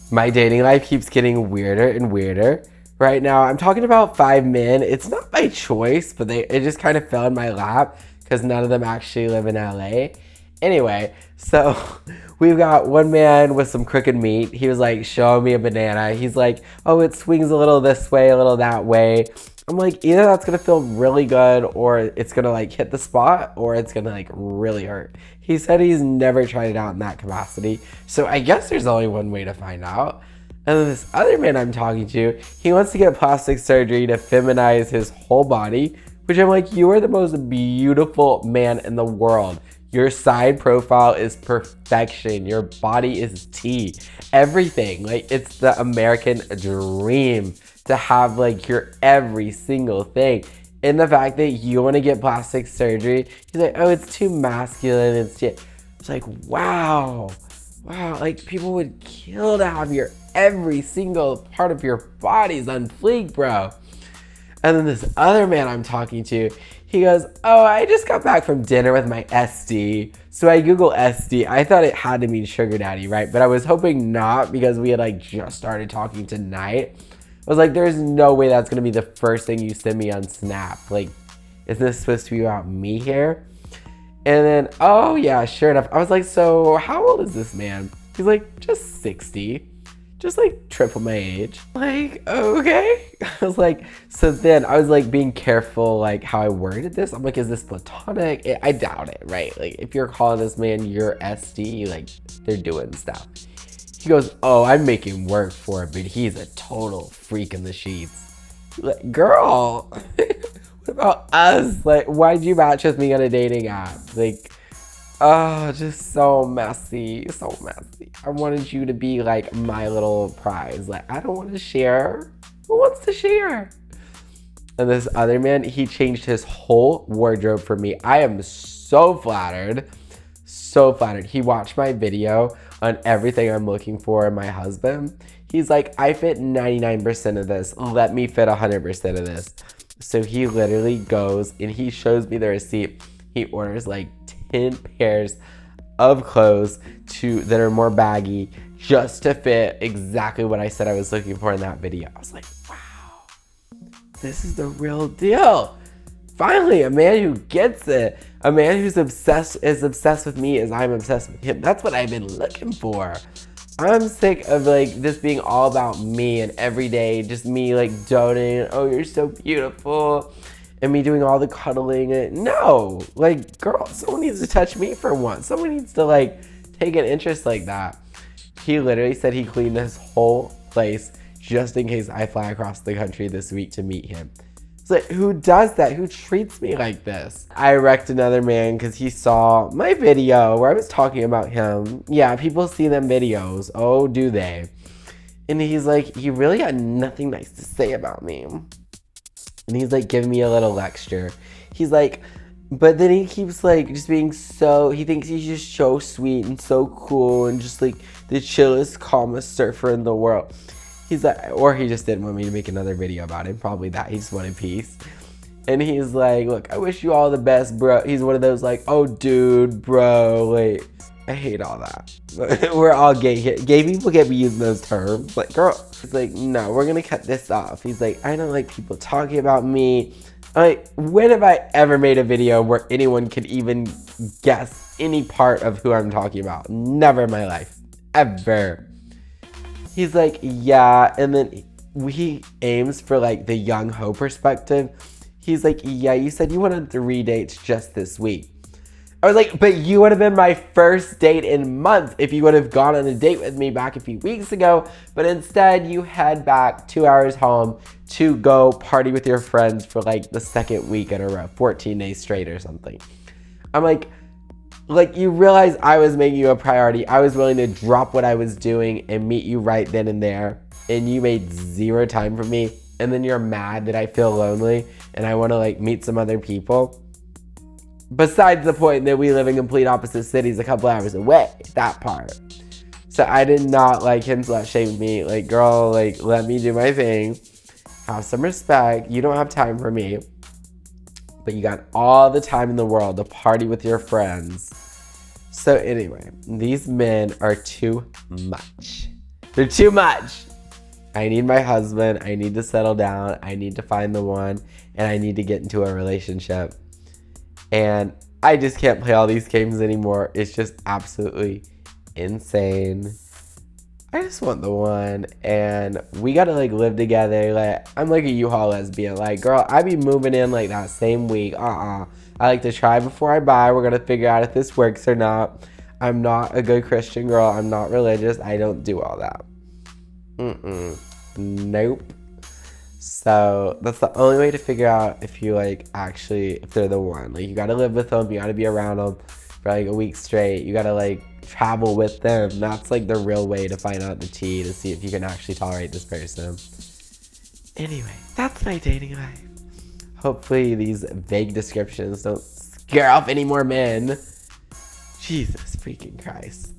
My dating life keeps getting weirder and weirder. Right now, I'm talking about 5 men. It's not by choice, but it just kind of fell in my lap because none of them actually live in LA. Anyway, so we've got one man with some crooked meat. He was like showing me a banana. He's like, oh, it swings a little this way, a little that way. I'm like, either that's gonna feel really good or it's gonna like hit the spot or it's gonna like really hurt. He said he's never tried it out in that capacity. So I guess there's only one way to find out. And then this other man I'm talking to, he wants to get plastic surgery to feminize his whole body, which I'm like, you are the most beautiful man in the world. Your side profile is perfection. Your body is tea. Everything. Like, it's the American dream to have like your every single thing. And the fact that you want to get plastic surgery, he's like, oh, it's too masculine. It's like, wow. Wow, like people would kill to have your every single part of your body's on fleek, bro. And then this other man I'm talking to, he goes, oh, I just got back from dinner with my SD. So I Google SD. I thought it had to mean sugar daddy, right? But I was hoping not because we had like just started talking tonight. I was like, there's no way that's gonna be the first thing you send me on Snap. Like, isn't this supposed to be about me here? And then, oh yeah, sure enough. I was like, so how old is this man? He's like, just 60. Just like triple my age. Like, okay. I was like, so then I was like being careful like how I worded this. I'm like, is this platonic? I doubt it, right? Like if you're calling this man your SD, like they're doing stuff. He goes, oh, I'm making work for it, but he's a total freak in the sheets. Like, girl, what about us? Like, why'd you match with me on a dating app? Like, oh, just so messy, so messy. I wanted you to be like my little prize. Like, I don't want to share. Who wants to share? And this other man, he changed his whole wardrobe for me. I am so flattered. So flattered. He watched my video on everything I'm looking for in my husband. He's like, I fit 99% of this. Let me fit 100% of this. So he literally goes and he shows me the receipt. He orders like 10 pairs of clothes that are more baggy just to fit exactly what I said I was looking for in that video. I was like, wow, this is the real deal. Finally, a man who gets it. A man who's as obsessed with me as I'm obsessed with him. That's what I've been looking for. I'm sick of like this being all about me and every day just me like doting. Oh, you're so beautiful. And me doing all the cuddling. No, like, girl, someone needs to touch me for once. Someone needs to like take an interest like that. He literally said he cleaned his whole place just in case I fly across the country this week to meet him. It's like, who does that? Who treats me like this? I wrecked another man because he saw my video where I was talking about him. Yeah, people see them videos. Oh, do they? And he's like, he really had nothing nice to say about me. And he's like giving me a little lecture. He's like, but then he keeps like just being so, he thinks he's just so sweet and so cool and just like the chillest, calmest surfer in the world. He's like, or he just didn't want me to make another video about him. Probably that. He just wanted peace. And he's like, look, I wish you all the best, bro. He's one of those like, oh, dude, bro. Like, I hate all that. We're all gay here. Gay people can't be using those terms. Like, girl. He's like, no, we're going to cut this off. He's like, I don't like people talking about me. Like, when have I ever made a video where anyone could even guess any part of who I'm talking about? Never in my life. Ever. He's like, yeah, and then he aims for like the young ho perspective. He's like, yeah, you said you wanted 3 dates just this week. I was like, but you would have been my first date in months if you would have gone on a date with me back a few weeks ago. But instead, you head back 2 hours home to go party with your friends for like the second week in a row, 14 days straight or something. I'm like, you realize I was making you a priority. I was willing to drop what I was doing and meet you right then and there. And you made zero time for me. And then you're mad that I feel lonely and I want to like meet some other people. Besides the point that we live in complete opposite cities a couple hours away. That part. So I did not like him slut shame me. Like, girl, like, let me do my thing. Have some respect. You don't have time for me. But you got all the time in the world to party with your friends. So anyway, these men are too much. They're too much. I need my husband. I need to settle down. I need to find the one. And I need to get into a relationship. And I just can't play all these games anymore. It's just absolutely insane. I just want the one. And we gotta like live together. Like, I'm like a U-Haul lesbian. Like, girl, I be moving in like that same week. I like to try before I buy. We're gonna figure out if this works or not. I'm not a good Christian girl. I'm not religious. I don't do all that. Nope. So that's the only way to figure out if you like actually, if they're the one. Like, you gotta live with them. You gotta be around them for like a week straight. You gotta like travel with them. That's like the real way to find out the tea, to see if you can actually tolerate this person. Anyway, that's my dating life. Hopefully these vague descriptions don't scare off any more men. Jesus freaking Christ.